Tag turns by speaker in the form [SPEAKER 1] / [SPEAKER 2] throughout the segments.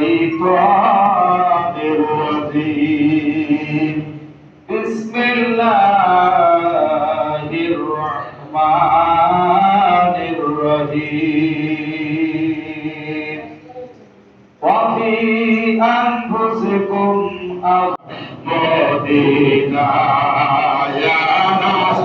[SPEAKER 1] الشيطان الرجيم بسم الله الرحمن الرحيم وفي أنفسكم أفضلنا يا ناس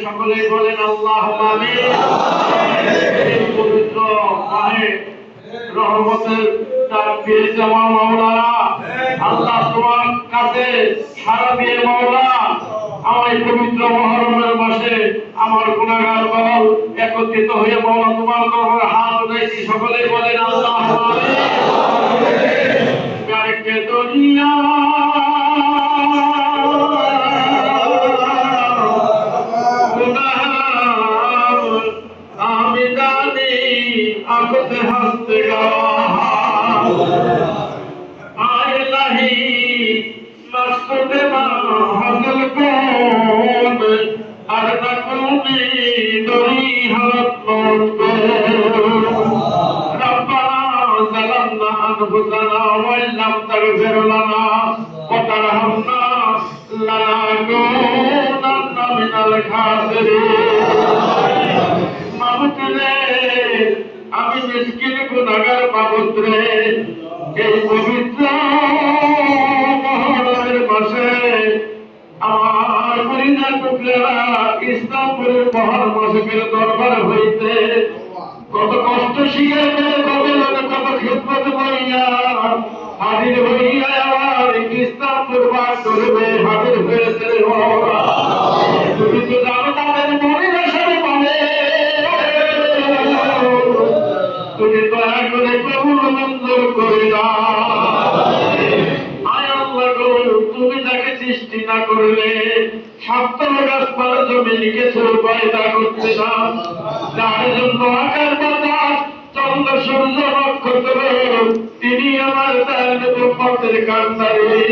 [SPEAKER 1] সকলেই বলেন আল্লাহুম্মা আমিন। এই পবিত্র মাহে রহমতের ডাক দিয়েছে আমার মাওলানা। আল্লাহ তোমার কাছে সারা দিয়ে মাওলা আমার পবিত্র মুহররমের মাসে আমার গুনাহগার দল একত্রিত হয়ে মাওলা তোমার দরবারে হাত উঠাইছি। সকলেই বলেন আল্লাহুম্মা আমিন। গায়কে দুনিয়া आंखों हंसते आए नहीं मस्कुद हसल कौन अरदा कौनी दरी हाथ लौट को रब्बना ज़लमना अनफुसना वल्लम तगफिर लना वतरहमना लनकूनन्ना मिनल खासिरीन। माबूदे আমি মিসকিন গুনাহগার মাবুদ রে, এই পবিত্র মুহররমের মাসে আমার কলিজা টুকরা ইসলামপুরের মহান মাসিকের দরবার হইতে কত কষ্ট স্বীকার করে কত খিদমত করিয়া হাজির হইয়া আমার ইসলামপুর বাস করবে হাজির হয়েছে। তুমি তো জানো তাদের মনের আশারে পাবে, তুমি দয়া করে কবুল মঞ্জুর করে দাও। আয় আল্লাহ গো, তুমি যাকে সৃষ্টি না করলে সপ্তম গাছপালা জমি কিছু পয়দা করতে না, যার জন্য আকার বাতাস চন্দ্র সূর্য নক্ষত্র তিনি আমার পথের কান্দারি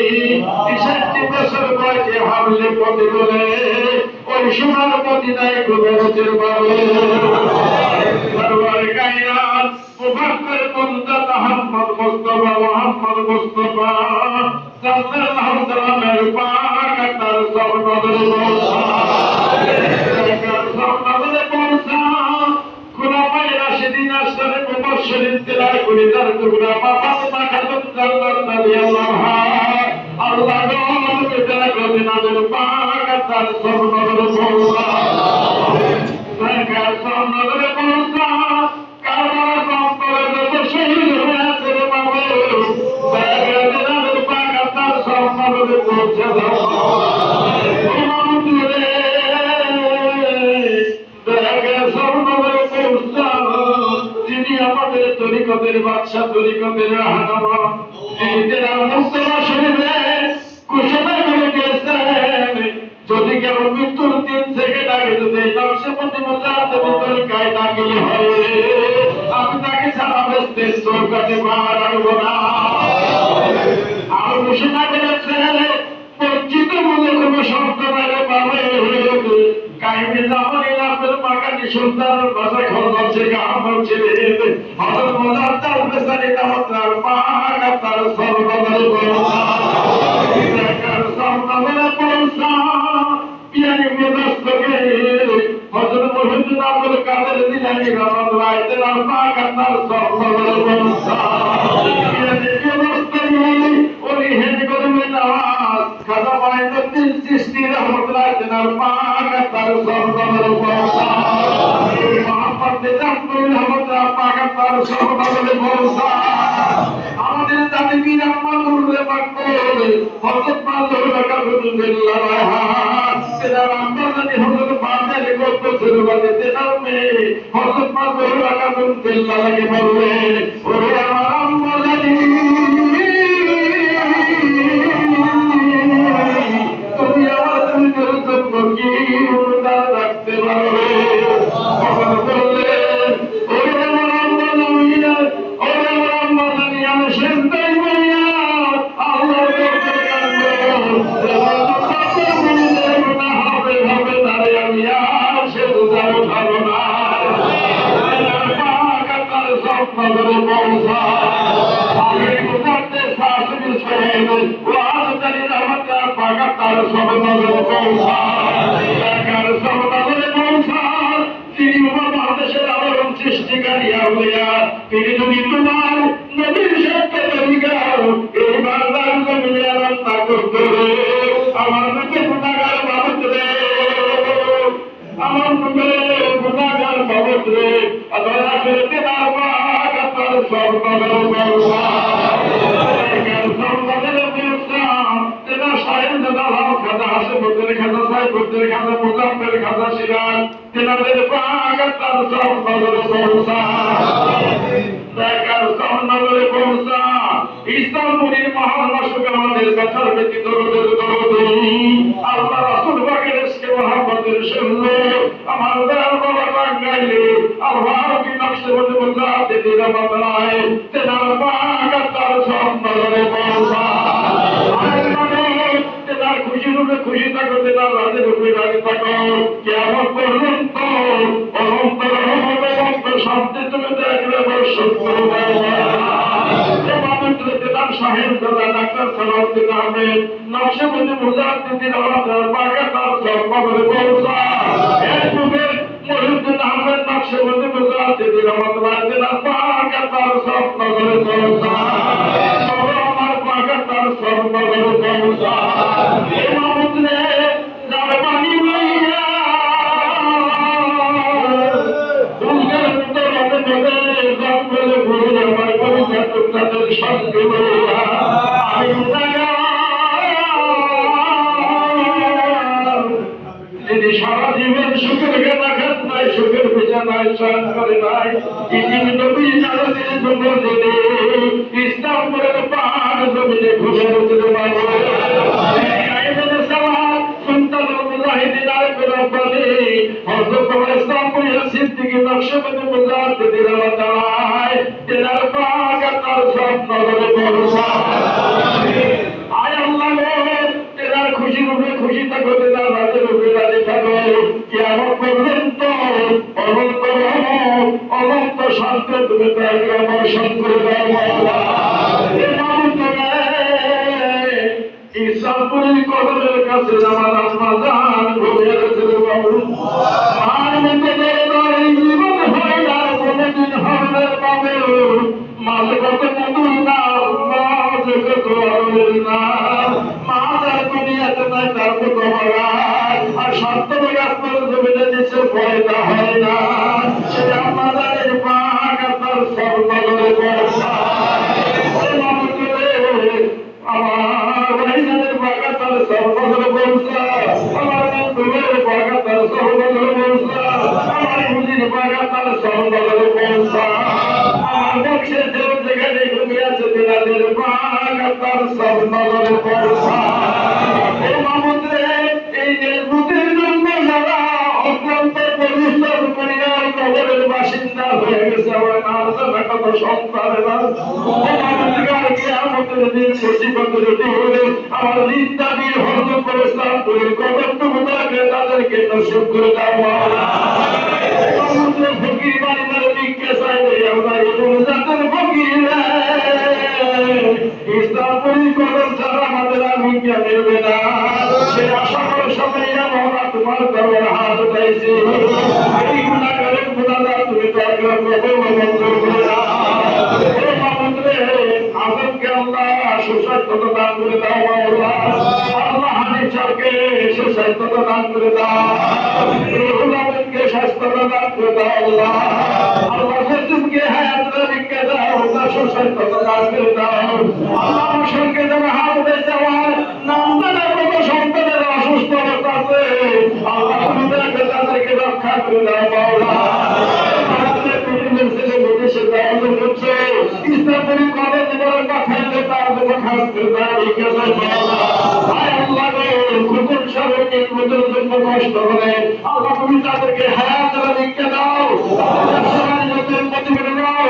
[SPEAKER 1] ৬৩ বছর বয়সে হামলে পথে বলে ওই সোনার মদিনায় গুবরতের বাবু দরবার কায়নাত মুবাক্কির মুনতাহা মুহাম্মদ মুস্তাফা সাল্লাল্লাহু আলাইহি পাক তার সব নজর পৌঁছা খুলাফায়ে রাশিদিন আসরে মুবাশশিরিন তিলাওয়াত করে তার টুকরা ফাতেমা খাতুন জান্নাত রাদিয়াল্লাহু আনহা আল্লাহ গো বেটা করে নজর পাক তার সব নজর পৌঁছা তার সব নজর পৌঁছা কারবার প্রান্তরে যত শহীদ হয়েছে রে বাবা তার নজর পাক তার সব নজর পৌঁছা দাও। তরিকতের বাদশা তরিকতের হানামা নিজেরা মুস্তফা শরীফে ঘোষণা করে গেছেন, যদি কেউ মৃত্যুর 3 সেকেন্ড আগে যদি নকশে প্রতিমতাতে তরিকায় দাখিল হয় আমি তাকে সারা বেস্তে চৌকাতে পার রাখবো না। আর ঘোষণা করেছেন পরিচিত মনে কোনো শব্দ বাইরে পাবে কাহিনী জামানি রাতের মাকানি সুলতানের ভাষা খরচ থেকে আমার ছেলে হজর মজার তার বেসারি দামতার পাক তার সর্বদল পৌঁছা পিয়ানি মুদস্তকে হজর মহিউদ্দিন আব্দুল কাদের জিলানী রহমাতুল্লাহ আলাইহি পাক তার সর্বদল পৌঁছা পিয়ানি মুদস্তকে ওই হেঁটে করে মেলাওয়াজ খাজা মাইনুদ্দিন চিশতি রহমতুল্লাহ তেনার পাক তার সরদারের বর্ষা মোহাম্মদ নিজামুল রহমতুল্লাহ পাক তার সরদারের বর্ষা আমাদের জাতি বীর আহমদুর মাকবুল হযরত মাওলানা কাবুলুল্লাহ রায়হান তেনার আম্মা জানি হযরত ফাতেমা গল্প শুরু করে তেনার মেয়ে হযরত মাওলানা কাবুলুল্লাহ লাগে বললেন ওরে আমার আম্মা জানি তুমি আমার দুইটার জন্য কি অনুদান রাখতে পারবে তখন বললেন ওরে আমার আম্মা জানি ওরে আমার আম্মা জানি আমি সেন্তাই বলিয়া আল্লাহর কাছে কাঁদবো হবে হবে তারে আমি আর সে রোজা উঠাবো না স্বপ্ন করে পৌঁছা আমি বুঝাতে শাশুড়ি সাহেব ওয়াজদারি রহমতের পাকা তার স্বপ্ন করে পৌঁছা একার স্বপ্ন করে পৌঁছা তিনি উপমহাদেশের আলোড়ন সৃষ্টিকারী আউলিয়া তিনি যদি তোমার নবীর সাথে তরিকাও এই বাংলার জমিনে আলাদা করতে আমার মুখে গুণাগার বাবদ রে আমার মুখে গুণাগার বাবদ রে দয়া করে তেনার পাক তার সর্বদর বর্ষা সর্বদর বর্ষা তেনার সাহেব দাদা ভাব খাজা হাসিমুদ্দিন খাজা সাইফুদ্দিন খাজা মুজাম্মেল খাজা সিরাজ তেনাদের পাক তার সর্বদর বর্ষা দেখার সর্বদর বর্ষা ইসলামপুরীর মহানবাসক আমাদের কথার ব্যতীত আল্লাহ রাসূল পাকের ইশকে মুহাম্মদের সঙ্গে আমার দয়াল বাবা গাইলে আল্লাহর কি নকশে বলে বুঝাতে দিল বাংলায় তেনার পাক তার সর্বদর বর্ষা তেনার খুশি রূপে খুশি থাকো তেনার রাজের রূপে রাজি থাকো কেমন পর্যন্ত অনন্ত রহমত অনন্ত শান্তি তুমি দেখলে বর্ষণ করবে সাহেব দাদা ডাক্তার সালাউদ্দিন আহমেদ নকশবন্দি মুজাহিদ্দিন আমাদের পাকে তার সর্বদরে পৌঁছা এক যুগে মহিউদ্দিন আহমেদ নকশবন্দি মুজাহিদ্দিন আমাদের পাকে তার সর্বদরে পৌঁছা আমার পাকে তার সর্বদরে পৌঁছা এই মাহমুদে যার পানি লইয়া দুর্গের ভিতর মধ্যে জঙ্গলে ঘুরে আমার কবিতা টুকটাদের সঙ্গে সারা জীবন সুখের খেলা খেত নাই সুখের বিছানায় শয়ন করে নাই ইসলামের পাহাড় জমিনে ঘুরে উঠতে পারবে সিদ্দিকী নকশবন্দি মুজাহিদ্দিন আমাদের তেনার পাক তার স্বপ্ন করে ভরসা আয় আল্লাহ তেনার খুশি রূপে খুশি থাকো তেনার রাজের রূপে রাজি থাকো কিয়ামত পর্যন্ত অনন্ত রহমত অনন্ত শান্তি তুমি তাকে বর্ষণ করে দাও আল্লাহ ইসলামপুরীর কদমের কাছে আমার আম্মা জান ঘুরে গেছে বাবু আর মধ্যে জীবন হয় না কোনদিন হবে পাবে মাঝে কত মধুর না মাঝে কত আলোর না মাঝ আর দুনিয়াতে নাই তার কত আর সত্তর গাছের জমিনে নিচে পয়দা হয় না সে আমাদের পাক তার সর্বদরে বর্ষা আমার ভাইজানের পাকা তার সর্বদরে বর্ষা আমার বন্ধুদের পাকা তার সর্বদরে বর্ষা আমার বুঝির পাকা তার সর্বদরে বর্ষা আমার বংশের যেখানে ঘুমিয়েছে তেনাদের পাকা তার সর্বদরে বর্ষা এই মামুদ্রে এই দেশভূতির জন্য যারা অত্যন্ত পরিশ্রম করিয়া নগরের বাসিন্দা হয়ে গেছে আমার নারদা কত সন্তানেরা কিয়ামতের দিন মুসিবতের দিনে আমার নিন্দাবীর হযরত ইসলাম তৈরি কতটুকুটাকে তাদেরকে নসিব করে দাও সমুদ্র ফকির বাড়িতে ভিক্ষা চাইলে আমরা এবং জাতের ফকির ইসলাম তৈরি কদম ছাড়া আমাদের আর ভিক্ষা মিলবে না সে আশা করে সবাই আমরা তোমার দরবারে হাত উঠাইছি এই গুণাগারের গুণাগার তুমি তো আগ্রহ করবে মন্ত্র করে আজমকে আল্লাহ সুস্বাস্থ্য দান করে দাও মাওলা। আল্লাহ হানিফ সাহেবকে সুস্বাস্থ্য দান করে দাও, রুহুল আমিনকে স্বাস্থ্য দান করে দাও আল্লাহ। আল্লাহ ফজলকে হায়াত রেখে দাও, তার সুস্বাস্থ্য দান করে দাও আল্লাহ। মুশরিককে যেন হাত দিতে হয় নাম জানা কত সন্তানের অসুস্থ অবস্থা আছে আল্লাহ, তুমি তাদেরকে রক্ষা করে দাও মাওলা। ছেলে বিদেশে যাওয়া হচ্ছে ইসলামের কবে জীবনের কথাই তার জীবন হাস করে দাও আল্লাহ গো। খুকুন সাহেব নির্মূলের জন্য কষ্ট করে আল্লাহ, তুমি তাদেরকে হায়াত রেখে দাও, প্রতিবেদন দাও।